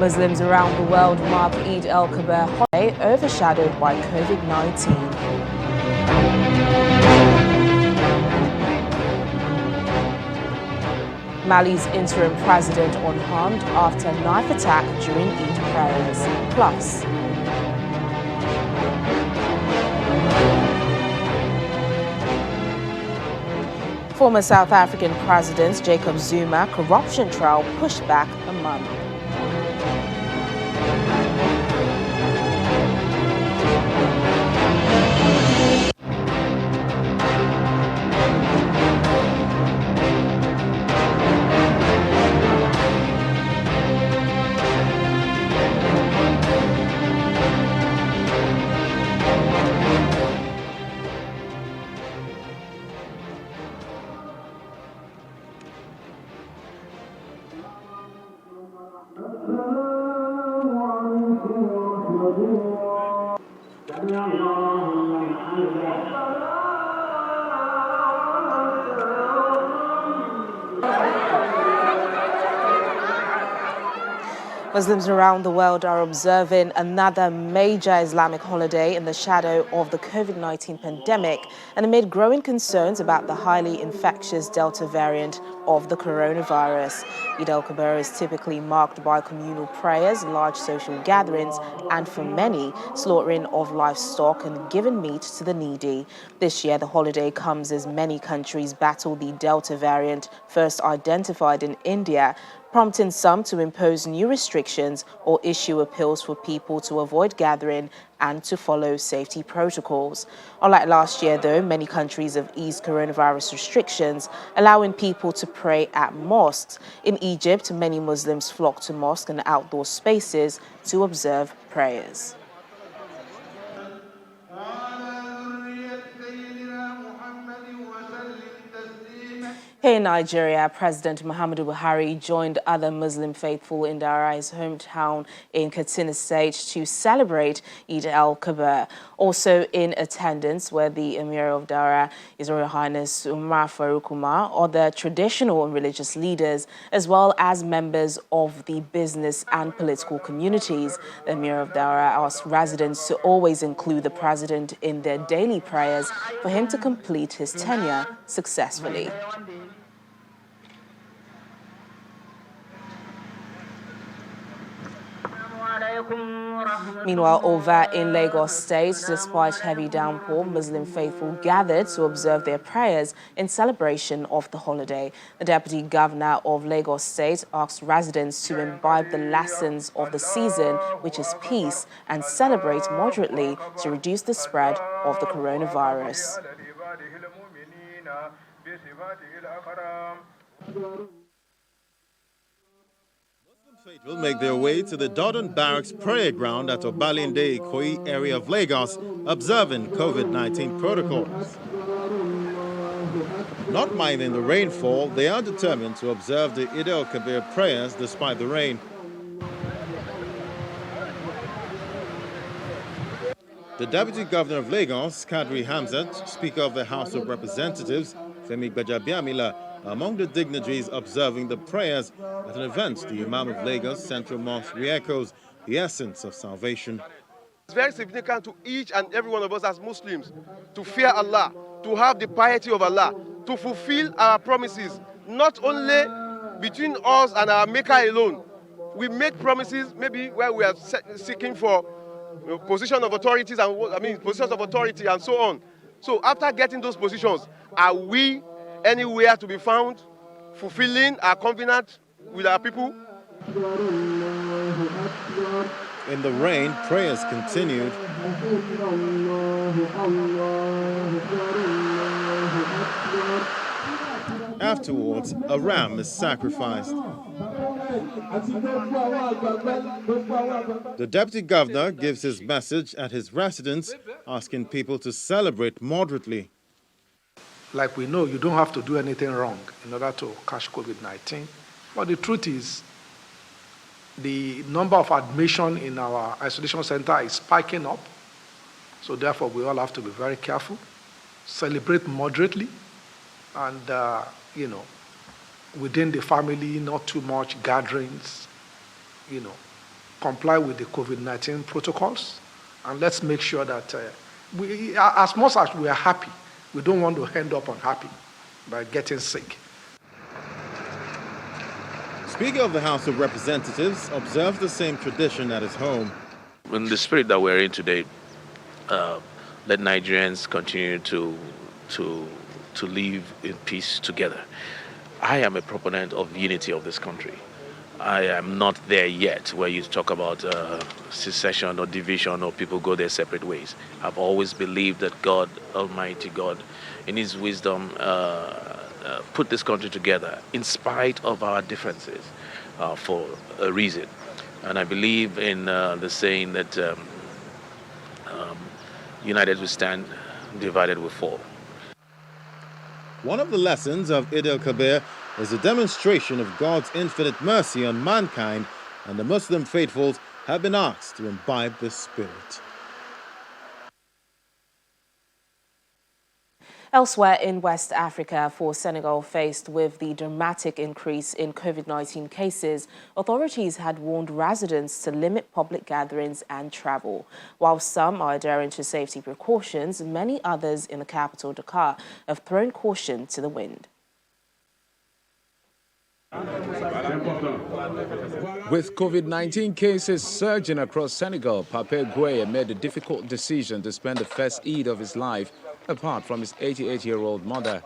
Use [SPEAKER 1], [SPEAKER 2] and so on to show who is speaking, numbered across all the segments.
[SPEAKER 1] Muslims around the world mark Eid al-Kabir holiday, overshadowed by COVID-19. Mali's interim president unharmed after knife attack during Eid prayers. Plus, former South African President Jacob Zuma corruption trial pushed back a month. Muslims around the world are observing another major Islamic holiday in the shadow of the COVID-19 pandemic and amid growing concerns about the highly infectious Delta variant of the coronavirus. Eid al-Kabir is typically marked by communal prayers, large social gatherings, and for many, slaughtering of livestock and giving meat to the needy. This year, the holiday comes as many countries battle the Delta variant, first identified in India, prompting some to impose new restrictions or issue appeals for people to avoid gathering and to follow safety protocols. Unlike last year, though, many countries have eased coronavirus restrictions, allowing people to pray at mosques. In Egypt, many Muslims flock to mosques and outdoor spaces to observe prayers. Here in Nigeria, President Muhammadu Buhari joined other Muslim faithful in Dara's hometown in Katsina State to celebrate Eid al-Kabir. Also in attendance were the Emir of Dara, His Royal Highness Umar Faruk Umar, other traditional and religious leaders, as well as members of the business and political communities. The Emir of Dara asked residents to always include the president in their daily prayers for him to complete his tenure successfully. Meanwhile, over in Lagos State, despite heavy downpour, Muslim faithful gathered to observe their prayers in celebration of the holiday. The Deputy Governor of Lagos State asked residents to imbibe the lessons of the season, which is peace, and celebrate moderately to reduce the spread of the coronavirus.
[SPEAKER 2] Faith will make their way to the Dodon Barracks prayer ground at Obalende Ikoyi area of Lagos, observing COVID-19 protocols. Not minding the rainfall, they are determined to observe the Eid al-Kabir prayers despite the rain. The Deputy Governor of Lagos, Kadri Hamzat, Speaker of the House of Representatives, Femi Gbajabiamila, among the dignitaries observing the prayers at an event, the Imam of Lagos Central Mosque re-echoes the essence of salvation.
[SPEAKER 3] It's very significant to each and every one of us as Muslims to fear Allah, to have the piety of Allah, to fulfill our promises, not only between us and our Maker alone. We make promises maybe where we are seeking for position of authorities and positions of authority and so on. So after getting those positions, are we anywhere to be found fulfilling our covenant with our people?
[SPEAKER 2] In the rain, prayers continued. Afterwards, a ram is sacrificed. The Deputy Governor gives his message at his residence, asking people to celebrate moderately.
[SPEAKER 4] Like we know, you don't have to do anything wrong in order to catch COVID-19. But the truth is, the number of admission in our isolation center is spiking up. So therefore, we all have to be very careful, celebrate moderately, and, within the family, not too much gatherings, comply with the COVID-19 protocols, and let's make sure that as much as we are happy, we don't want to end up unhappy by getting sick.
[SPEAKER 2] Speaker of the House of Representatives observes the same tradition at his home.
[SPEAKER 5] In the spirit that we're in today, let Nigerians continue to live in peace together. I am a proponent of unity of this country. I am not there yet where you talk about secession or division or people go their separate ways. I've always believed that God, Almighty God, in His wisdom, put this country together in spite of our differences for a reason. And I believe in the saying that united we stand, divided we fall.
[SPEAKER 2] One of the lessons of Eid al-Kabir is a demonstration of God's infinite mercy on mankind, and the Muslim faithfuls have been asked to imbibe this spirit.
[SPEAKER 1] Elsewhere in West Africa, for Senegal faced with the dramatic increase in COVID-19 cases, authorities had warned residents to limit public gatherings and travel. While some are adhering to safety precautions, many others in the capital, Dakar, have thrown caution to the wind.
[SPEAKER 6] With COVID-19 cases surging across Senegal, Pape Gueye made the difficult decision to spend the first Eid of his life apart from his 88-year-old mother.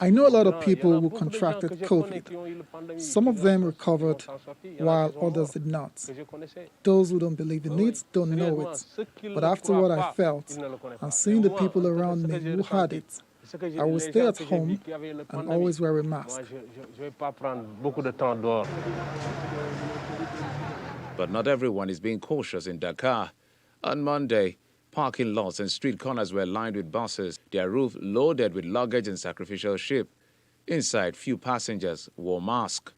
[SPEAKER 7] I know a lot of people who contracted COVID. Some of them recovered, while others did not. Those who don't believe in it don't know it. But after what I felt and seeing the people around me who had it, I will stay at home and always wear a mask.
[SPEAKER 6] But not everyone is being cautious in Dakar. On Monday, parking lots and street corners were lined with buses, their roof loaded with luggage and sacrificial sheep. Inside, few passengers wore masks.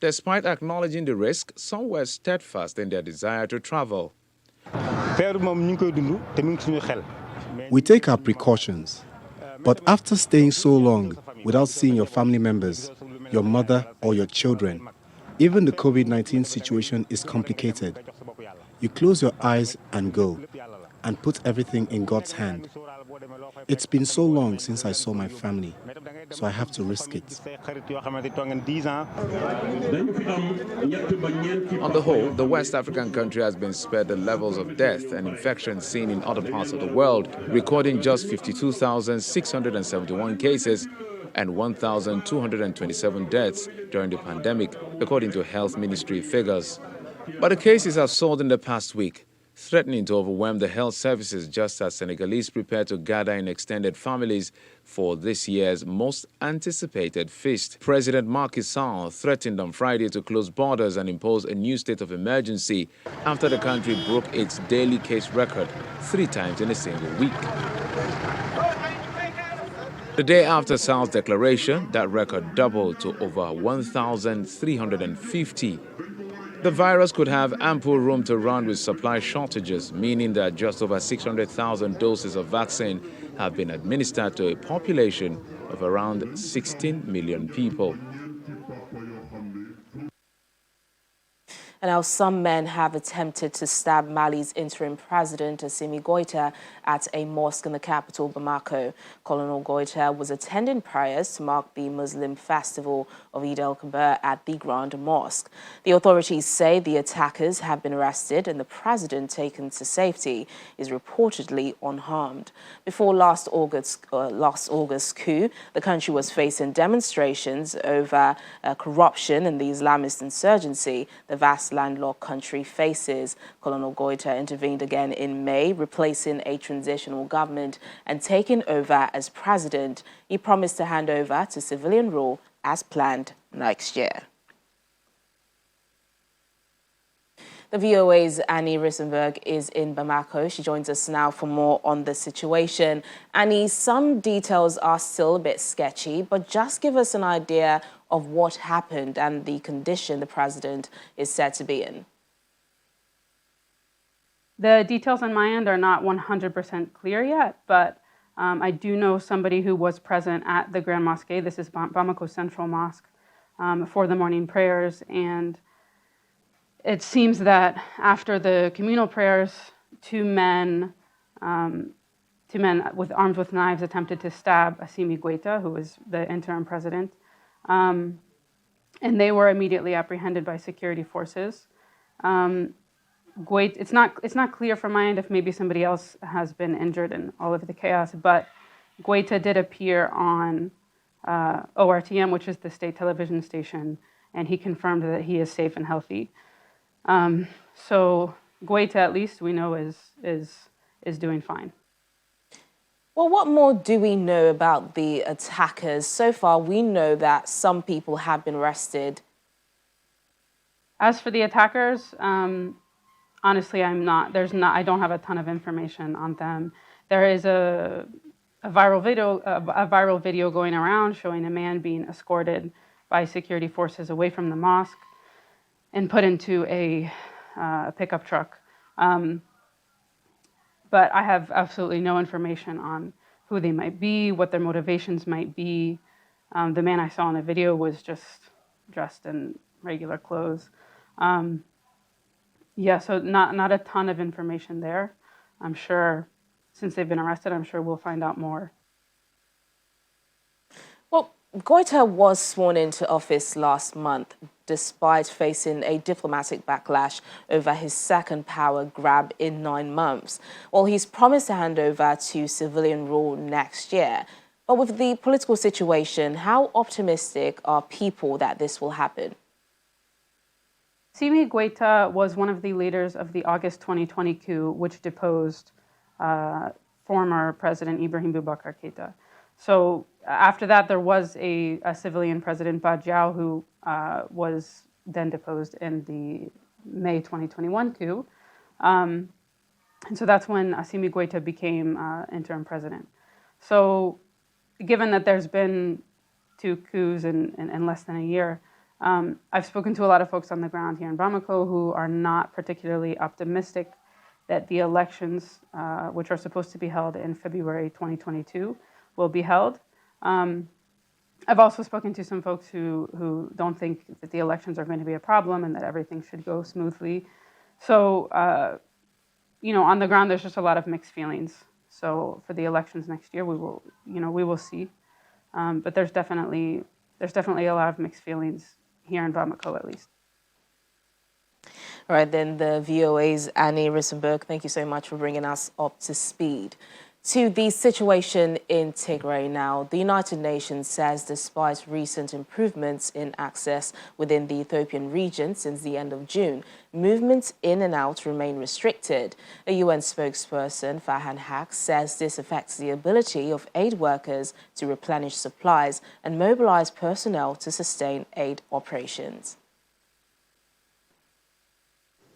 [SPEAKER 6] Despite acknowledging the risk, some were steadfast in their desire to travel.
[SPEAKER 8] We take our precautions, but after staying so long without seeing your family members, your mother or your children, even the COVID-19 situation is complicated. You close your eyes and go, and put everything in God's hand. It's been so long since I saw my family, so I have to risk it.
[SPEAKER 6] On the whole, the West African country has been spared the levels of death and infection seen in other parts of the world, recording just 52,671 cases and 1,227 deaths during the pandemic, according to Health Ministry figures. But the cases have soared in the past week, threatening to overwhelm the health services just as Senegalese prepare to gather in extended families for this year's most anticipated feast. President Macky Sall threatened on Friday to close borders and impose a new state of emergency after the country broke its daily case record 3 times in a single week. The day after Sall's declaration, that record doubled to over 1,350. The virus could have ample room to run with supply shortages, meaning that just over 600,000 doses of vaccine have been administered to a population of around 16 million people.
[SPEAKER 1] And now some men have attempted to stab Mali's interim president, Assimi Goïta, at a mosque in the capital, Bamako. Cardinal Goïta was attending prayers to mark the Muslim festival of Eid al-Kabir at the Grand Mosque. The authorities say the attackers have been arrested and the president taken to safety is reportedly unharmed. Before last August's coup, the country was facing demonstrations over corruption and the Islamist insurgency the vast landlocked country faces. Cardinal Goïta intervened again in May, replacing a transitional government and taking over as president. He promised to hand over to civilian rule as planned next year. The VOA's Annie Rissenberg is in Bamako. She joins us now for more on the situation. Annie, some details are still a bit sketchy, but just give us an idea of what happened and the condition the president is said to be in.
[SPEAKER 9] The details on my end are not 100% clear yet, but I do know somebody who was present at the Grand Mosque. This is Bamako Central Mosque for the morning prayers, and it seems that after the communal prayers, two men with armed with knives attempted to stab Assimi Goïta, who was the interim president, and they were immediately apprehended by security forces. It's not clear from my end if maybe somebody else has been injured in all of the chaos, but Goïta did appear on ORTM, which is the state television station, and he confirmed that he is safe and healthy. So Goïta, at least we know, is doing fine.
[SPEAKER 1] Well, what more do we know about the attackers? So far, we know that some people have been arrested.
[SPEAKER 9] As for the attackers, honestly, I don't have a ton of information on them. There is a viral video going around showing a man being escorted by security forces away from the mosque and put into a pickup truck. But I have absolutely no information on who they might be, what their motivations might be. The man I saw in the video was just dressed in regular clothes. Yeah, so not a ton of information there. I'm sure, since they've been arrested, I'm sure we'll find out more.
[SPEAKER 1] Well, Goïta was sworn into office last month, despite facing a diplomatic backlash over his second power grab in 9 months. Well, he's promised to hand over to civilian rule next year. But with the political situation, how optimistic are people that this will happen?
[SPEAKER 9] Assimi Goïta was one of the leaders of the August 2020 coup, which deposed former President Ibrahim Boubacar Keïta. So after that, there was a civilian president, Badiao, who was then deposed in the May 2021 coup. And so that's when Assimi Goïta became interim president. So given that there's been 2 coups in less than a year, I've spoken to a lot of folks on the ground here in Bamako who are not particularly optimistic that the elections, which are supposed to be held in February 2022, will be held. I've also spoken to some folks who don't think that the elections are going to be a problem and that everything should go smoothly. So, on the ground, there's just a lot of mixed feelings. So for the elections next year, we will see. But there's definitely a lot of mixed feelings here in Bamako, at least.
[SPEAKER 1] All right, then the VOA's Annie Rissenberg, thank you so much for bringing us up to speed. To the situation in Tigray now, the United Nations says despite recent improvements in access within the Ethiopian region since the end of June, movements in and out remain restricted. A UN spokesperson, Farhan Haq, says this affects the ability of aid workers to replenish supplies and mobilize personnel to sustain aid operations.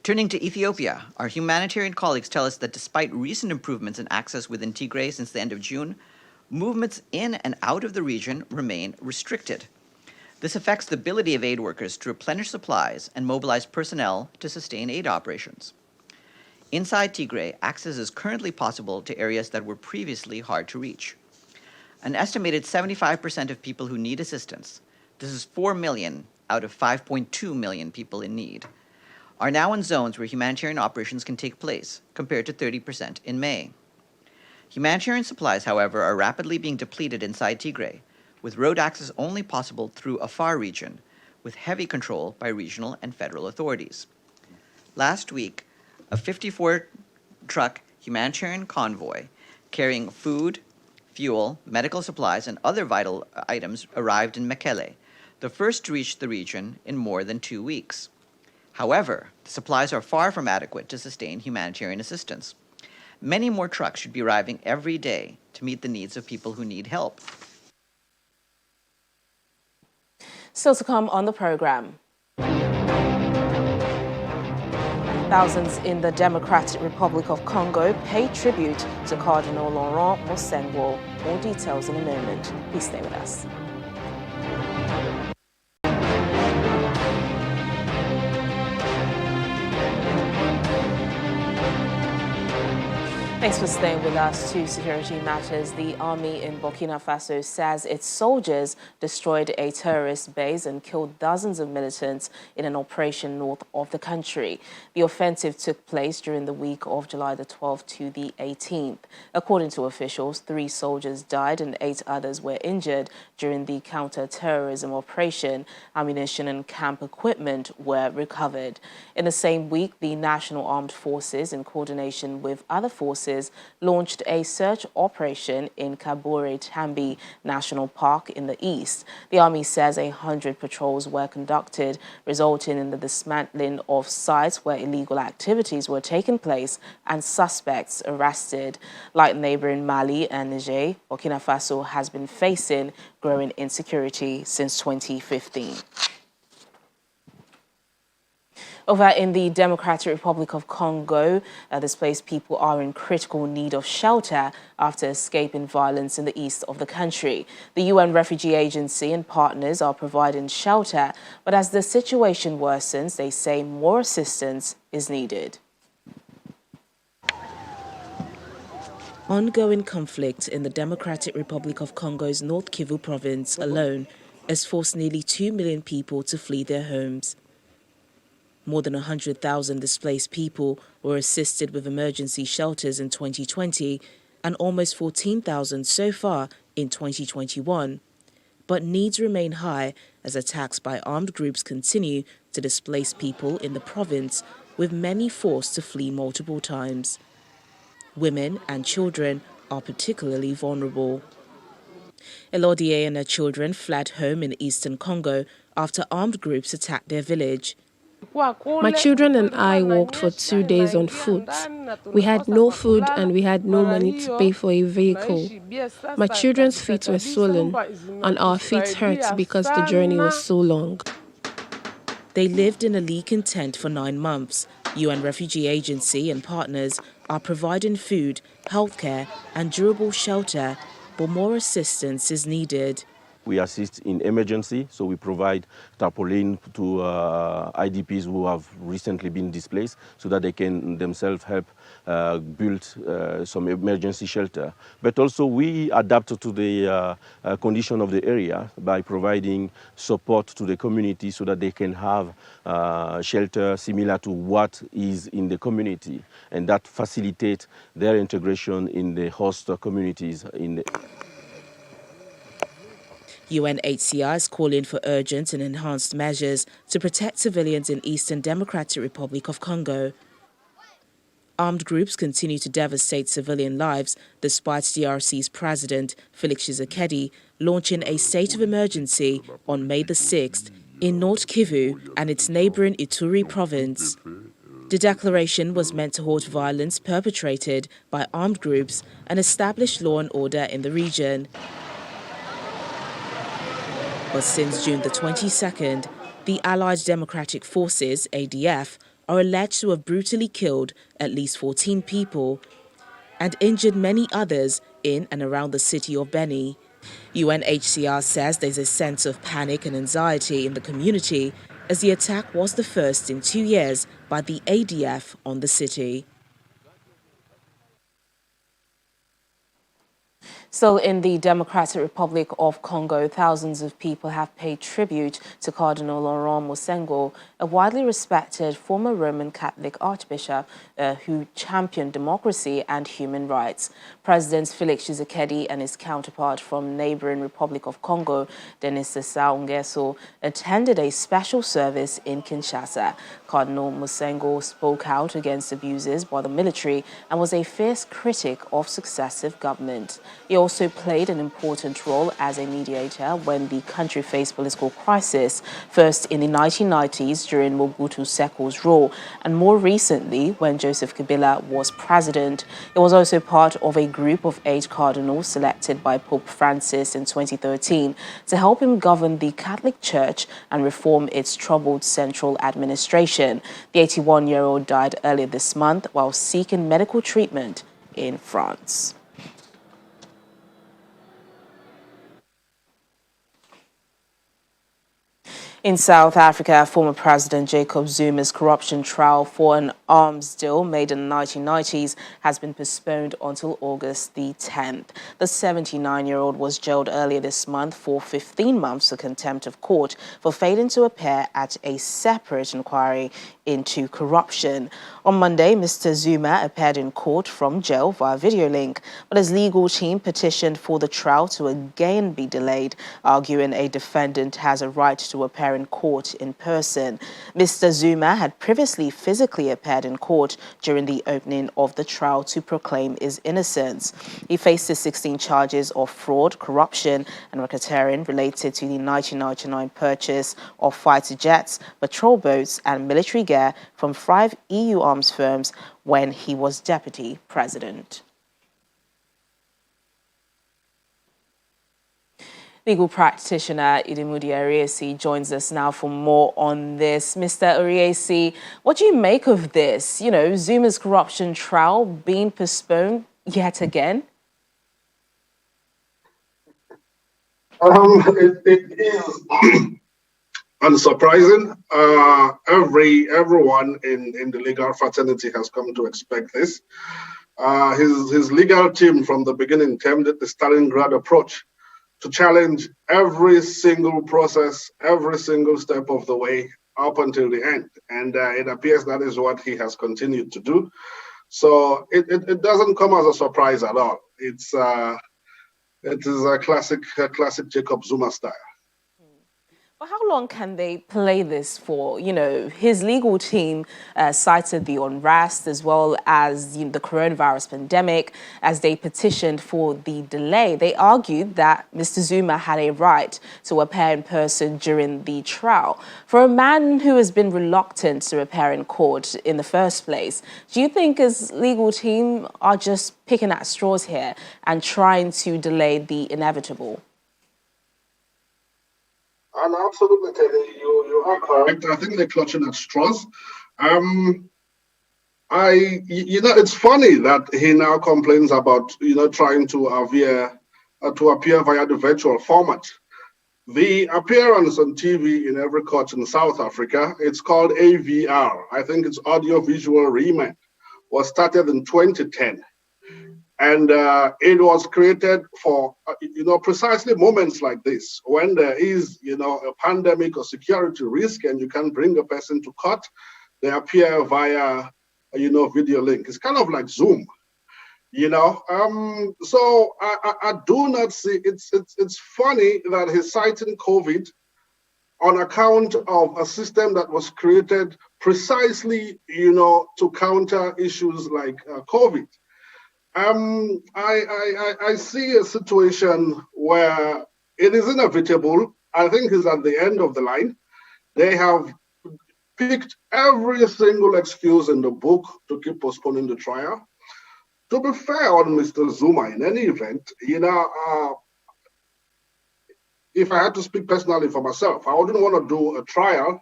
[SPEAKER 10] Turning to Ethiopia, our humanitarian colleagues tell us that despite recent improvements in access within Tigray since the end of June, movements in and out of the region remain restricted. This affects the ability of aid workers to replenish supplies and mobilize personnel to sustain aid operations. Inside Tigray, access is currently possible to areas that were previously hard to reach. An estimated 75% of people who need assistance, this is 4 million out of 5.2 million people in need, are now in zones where humanitarian operations can take place, compared to 30% in May. Humanitarian supplies, however, are rapidly being depleted inside Tigray, with road access only possible through Afar region, with heavy control by regional and federal authorities. Last week, a 54-truck humanitarian convoy carrying food, fuel, medical supplies, and other vital items arrived in Mekelle, the first to reach the region in more than 2 weeks. However, the supplies are far from adequate to sustain humanitarian assistance. Many more trucks should be arriving every day to meet the needs of people who need help.
[SPEAKER 1] Still to come on the program. Thousands in the Democratic Republic of Congo pay tribute to Cardinal Monsengwo. More details in a moment. Please stay with us. Thanks for staying with us. To security matters, the army in Burkina Faso says its soldiers destroyed a terrorist base and killed dozens of militants in an operation north of the country. The offensive took place during the week of July the 12th to the 18th. According to officials, 3 soldiers died and 8 others were injured during the counter-terrorism operation. Ammunition and camp equipment were recovered. In the same week, the National Armed Forces, in coordination with other forces, launched a search operation in Kabore Tambi National Park in the east. The army says 100 patrols were conducted, resulting in the dismantling of sites where illegal activities were taking place and suspects arrested. Like neighboring Mali and Niger, Burkina Faso has been facing growing insecurity since 2015. Over in the Democratic Republic of Congo, displaced people are in critical need of shelter after escaping violence in the east of the country. The UN Refugee Agency and partners are providing shelter, but as the situation worsens, they say more assistance is needed. Ongoing conflict in the Democratic Republic of Congo's North Kivu province alone has forced nearly 2 million people to flee their homes. More than 100,000 displaced people were assisted with emergency shelters in 2020 and almost 14,000 so far in 2021. But needs remain high as attacks by armed groups continue to displace people in the province, with many forced to flee multiple times. Women and children are particularly vulnerable. Elodie and her children fled home in eastern Congo after armed groups attacked their village.
[SPEAKER 11] My children and I walked for 2 days on foot. We had no food and we had no money to pay for a vehicle. My children's feet were swollen and our feet hurt because the journey was so long.
[SPEAKER 1] They lived in a leaking tent for 9 months. UN Refugee Agency and partners are providing food, healthcare and durable shelter, but more assistance is needed.
[SPEAKER 12] We assist in emergency, so we provide tarpaulin to IDPs who have recently been displaced so that they can themselves help build some emergency shelter. But also we adapt to the condition of the area by providing support to the community so that they can have shelter similar to what is in the community, and that facilitates their integration in the host communities.
[SPEAKER 1] UNHCR is calling for urgent and enhanced measures to protect civilians in Eastern Democratic Republic of Congo. Armed groups continue to devastate civilian lives despite DRC's president, Felix Tshisekedi, launching a state of emergency on May the 6th in North Kivu and its neighboring Ituri province. The declaration was meant to halt violence perpetrated by armed groups and establish law and order in the region. But since June the 22nd, the Allied Democratic Forces, ADF, are alleged to have brutally killed at least 14 people and injured many others in and around the city of Beni. UNHCR says there's a sense of panic and anxiety in the community as the attack was the first in 2 years by the ADF on the city. Still in the Democratic Republic of Congo, thousands of people have paid tribute to Cardinal Monsengwo, a widely respected former Roman Catholic archbishop who championed democracy and human rights. President Felix Tshisekedi and his counterpart from neighboring Republic of Congo, Denis Sassou Nguesso, attended a special service in Kinshasa. Cardinal Monsengwo spoke out against abuses by the military and was a fierce critic of successive government. He also played an important role as a mediator when the country faced political crisis, first in the 1990s during Mobutu Seko's rule, and more recently when Joseph Kabila was president. He was also part of a group of 8 cardinals selected by Pope Francis in 2013 to help him govern the Catholic Church and reform its troubled central administration. The 81-year-old died earlier this month while seeking medical treatment in France. In South Africa, former President Jacob Zuma's corruption trial for an arms deal made in the 1990s has been postponed until August the 10th. The 79-year-old was jailed earlier this month for 15 months for contempt of court for failing to appear at a separate inquiry into corruption. On Monday, Mr. Zuma appeared in court from jail via video link, but his legal team petitioned for the trial to again be delayed, arguing a defendant has a right to appear in court in person. Mr. Zuma had previously physically appeared in court during the opening of the trial to proclaim his innocence. He faces 16 charges of fraud, corruption and racketeering related to the 1999 purchase of fighter jets, patrol boats and military gear from 5 EU arms firms when he was deputy president. Legal practitioner Idemudi Ariesi joins us now for more on this. Mr. Ariesi, what do you make of this? You know, Zuma's corruption trial being postponed yet again?
[SPEAKER 13] It is unsurprising. Everyone in the legal fraternity has come to expect this. His legal team from the beginning termed it the Stalingrad approach, to challenge every single process, every single step of the way up until the end. And it appears that is what he has continued to do. So it doesn't come as a surprise at all. It is a classic Jacob Zuma style.
[SPEAKER 1] But how long can they play this for? You know, his legal team cited the unrest as well as the coronavirus pandemic as they petitioned for the delay. They argued that Mr. Zuma had a right to appear in person during the trial. For a man who has been reluctant to appear in court in the first place, do you think his legal team are just picking at straws here and trying to delay the inevitable?
[SPEAKER 13] And absolutely, Teddy, you are correct. I think they're clutching at straws. It's funny that he now complains about, trying to appear via the virtual format. The appearance on TV in every court in South Africa, it's called AVR. I think it's audio visual remand, was started in 2010. And it was created for, precisely moments like this, when there is, a pandemic or security risk and you can bring a person to court, they appear via, video link. It's kind of like Zoom, So I do not see, it's funny that he's citing COVID on account of a system that was created precisely, to counter issues like COVID. I see a situation where it is inevitable. I think it's at the end of the line. They have picked every single excuse in the book to keep postponing the trial. To be fair on Mr. Zuma, in any event, if I had to speak personally for myself, I wouldn't want to do a trial,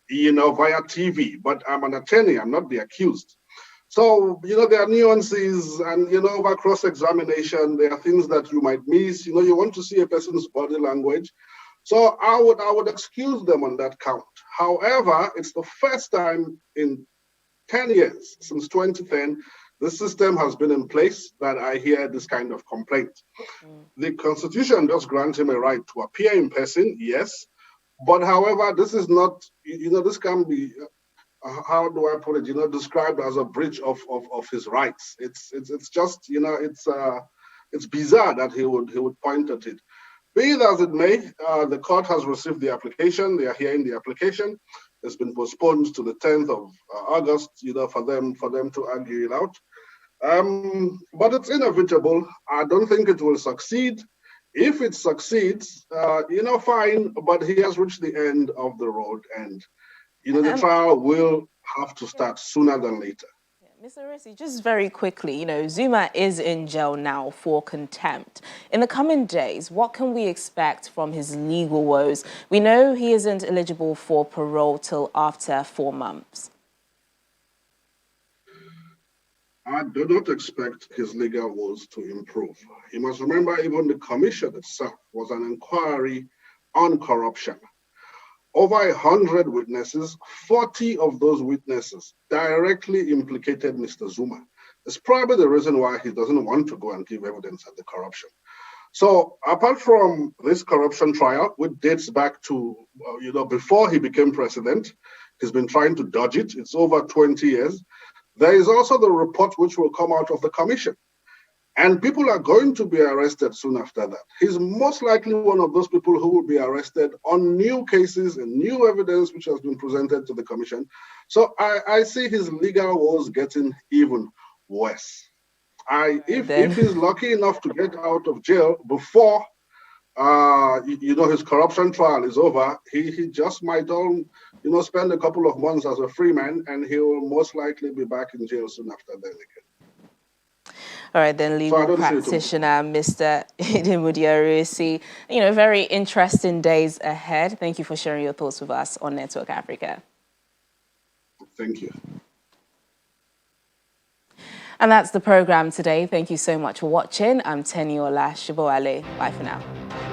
[SPEAKER 13] via TV, but I'm an attorney, I'm not the accused. So, there are nuances and, over cross-examination, there are things that you might miss. You want to see a person's body language. So I would excuse them on that count. However, it's the first time in 10 years, since 2010, the system has been in place that I hear this kind of complaint. The Constitution does grant him a right to appear in person, yes. But however, this is not, this can be... how do I put it? Described as a breach of his rights. It's just it's bizarre that he would point at it. Be it as it may, the court has received the application. They are hearing the application. It's been postponed to the 10th of August. For them to argue it out. But it's inevitable. I don't think it will succeed. If it succeeds, fine. But he has reached the end of the road and. The trial will have to start sooner than later.
[SPEAKER 1] Mr. Ariesi, just very quickly, Zuma is in jail now for contempt. In the coming days, what can we expect from his legal woes? We know he isn't eligible for parole till after 4 months.
[SPEAKER 13] I do not expect his legal woes to improve. You must remember, even the commission itself was an inquiry on corruption. over 100 witnesses. 40 of those witnesses directly implicated Mr. Zuma. It's probably the reason why he doesn't want to go and give evidence at the corruption. So apart from this corruption trial, which dates back to, before he became president, he's been trying to dodge it. It's over 20 years. There is also the report which will come out of the commission. And people are going to be arrested soon after that. He's most likely one of those people who will be arrested on new cases and new evidence which has been presented to the commission. So I see his legal woes getting even worse. If he's lucky enough to get out of jail before his corruption trial is over, he just might spend a couple of months as a free man, and he will most likely be back in jail soon after that again.
[SPEAKER 1] All right, then, legal practitioner, Mr. Idemudi Arusi. Very interesting days ahead. Thank you for sharing your thoughts with us on Network Africa.
[SPEAKER 13] Thank you.
[SPEAKER 1] And that's the program today. Thank you so much for watching. I'm Teniola Shiboale. Bye for now.